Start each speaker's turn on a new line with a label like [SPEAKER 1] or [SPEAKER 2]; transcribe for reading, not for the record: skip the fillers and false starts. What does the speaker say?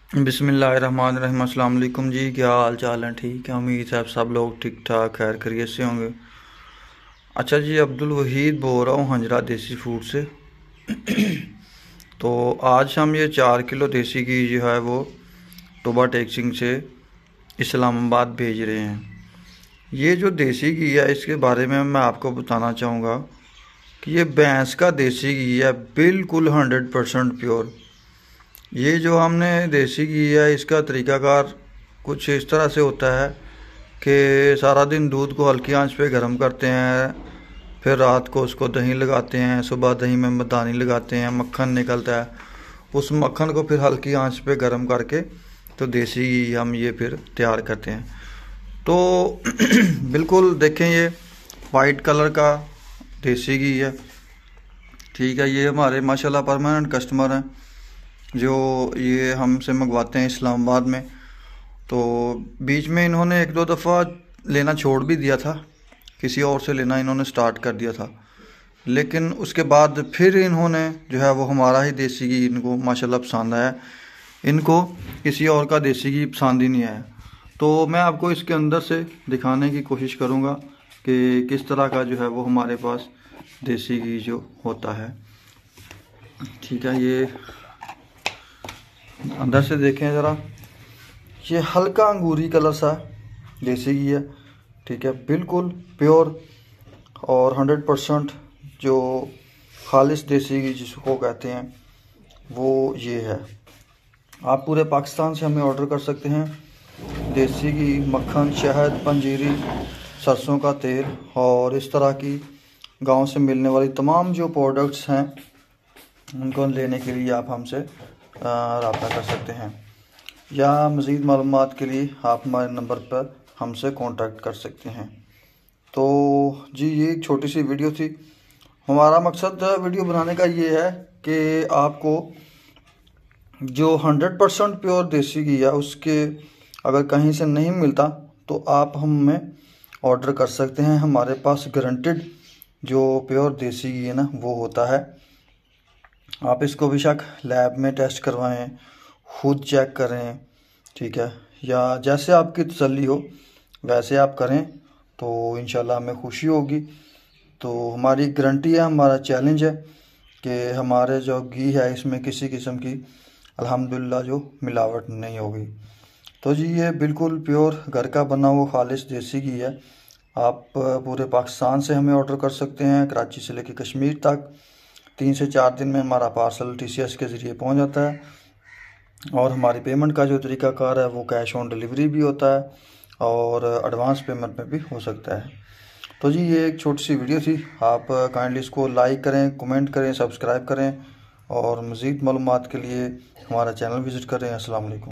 [SPEAKER 1] बिस्मिल्लाहिर्रहमानिर्रहीम। अस्सलाम वालेकुम जी, क्या हाल चाल है? ठीक है, उम्मीद है सब लोग ठीक ठाक खैर खैरियत से होंगे। अच्छा जी, अब्दुल वहीद बोल रहा हूँ हंजरा देसी फूड से। तो आज हम ये 4 किलो देसी घी जो है वो टोबा टेक्सिंग से इस्लामाबाद भेज रहे हैं। ये जो देसी घी है इसके बारे में मैं आपको बताना चाहूँगा कि ये भैंस का देसी घी है, बिल्कुल 100% प्योर। ये जो हमने देसी घी है इसका तरीकाकार कुछ इस तरह से होता है कि सारा दिन दूध को हल्की आंच पे गर्म करते हैं, फिर रात को उसको दही लगाते हैं, सुबह दही में मदानी लगाते हैं, मक्खन निकलता है। उस मक्खन को फिर हल्की आंच पे गर्म करके तो देसी घी हम ये फिर तैयार करते हैं। तो बिल्कुल देखें, ये वाइट कलर का देसी घी है। ठीक है, ये हमारे माशाल्लाह परमानेंट कस्टमर हैं जो ये हमसे मंगवाते हैं इस्लामाबाद में। तो बीच में इन्होंने एक दो दफ़ा लेना छोड़ भी दिया था, किसी और से लेना इन्होंने स्टार्ट कर दिया था, लेकिन उसके बाद फिर इन्होंने जो है वो हमारा ही देसी घी इनको माशाल्लाह पसंद आया। इनको किसी और का देसी घी पसंद ही नहीं आया। तो मैं आपको इसके अंदर से दिखाने की कोशिश करूँगा कि किस तरह का जो है वो हमारे पास देसी घी जो होता है। ठीक है, ये अंदर से देखें ज़रा, ये हल्का अंगूरी कलर सा देसी घी है। ठीक है, बिल्कुल प्योर और 100% जो खालिश देसी घी जिसको कहते हैं वो ये है। आप पूरे पाकिस्तान से हमें ऑर्डर कर सकते हैं। देसी घी, मक्खन, शहद, पंजीरी, सरसों का तेल और इस तरह की गांव से मिलने वाली तमाम जो प्रोडक्ट्स हैं उनको लेने के लिए आप हमसे रब्ता कर सकते हैं, या मज़ीद मालूमात के लिए आप हमारे नंबर पर हमसे कांटेक्ट कर सकते हैं। तो जी, ये एक छोटी सी वीडियो थी। हमारा मकसद वीडियो बनाने का ये है कि आपको जो 100% प्योर देसी घी है उसके अगर कहीं से नहीं मिलता तो आप हमें ऑर्डर कर सकते हैं। हमारे पास गारंटेड जो प्योर देसी घी है ना वो होता है। आप इसको बेशक लैब में टेस्ट करवाएं, खुद चेक करें, ठीक है, या जैसे आपकी तसल्ली हो वैसे आप करें तो इंशाल्लाह हमें खुशी होगी। तो हमारी गारंटी है, हमारा चैलेंज है कि हमारे जो घी है इसमें किसी किस्म की अल्हम्दुलिल्लाह जो मिलावट नहीं होगी। तो जी, ये बिल्कुल प्योर घर का बना हुआ खालिश देसी घी है। आप पूरे पाकिस्तान से हमें ऑर्डर कर सकते हैं, कराची से लेकर कश्मीर तक। 3 से 4 दिन में हमारा पार्सल TCS के ज़रिए पहुंच जाता है और हमारी पेमेंट का जो तरीकाकार है वो कैश ऑन डिलीवरी भी होता है और एडवांस पेमेंट में भी हो सकता है। तो जी, ये एक छोटी सी वीडियो थी। आप काइंडली इसको लाइक करें, कमेंट करें, सब्सक्राइब करें और मज़ीद मालूमात के लिए हमारा चैनल विज़िट करें। अस्सलाम वालेकुम।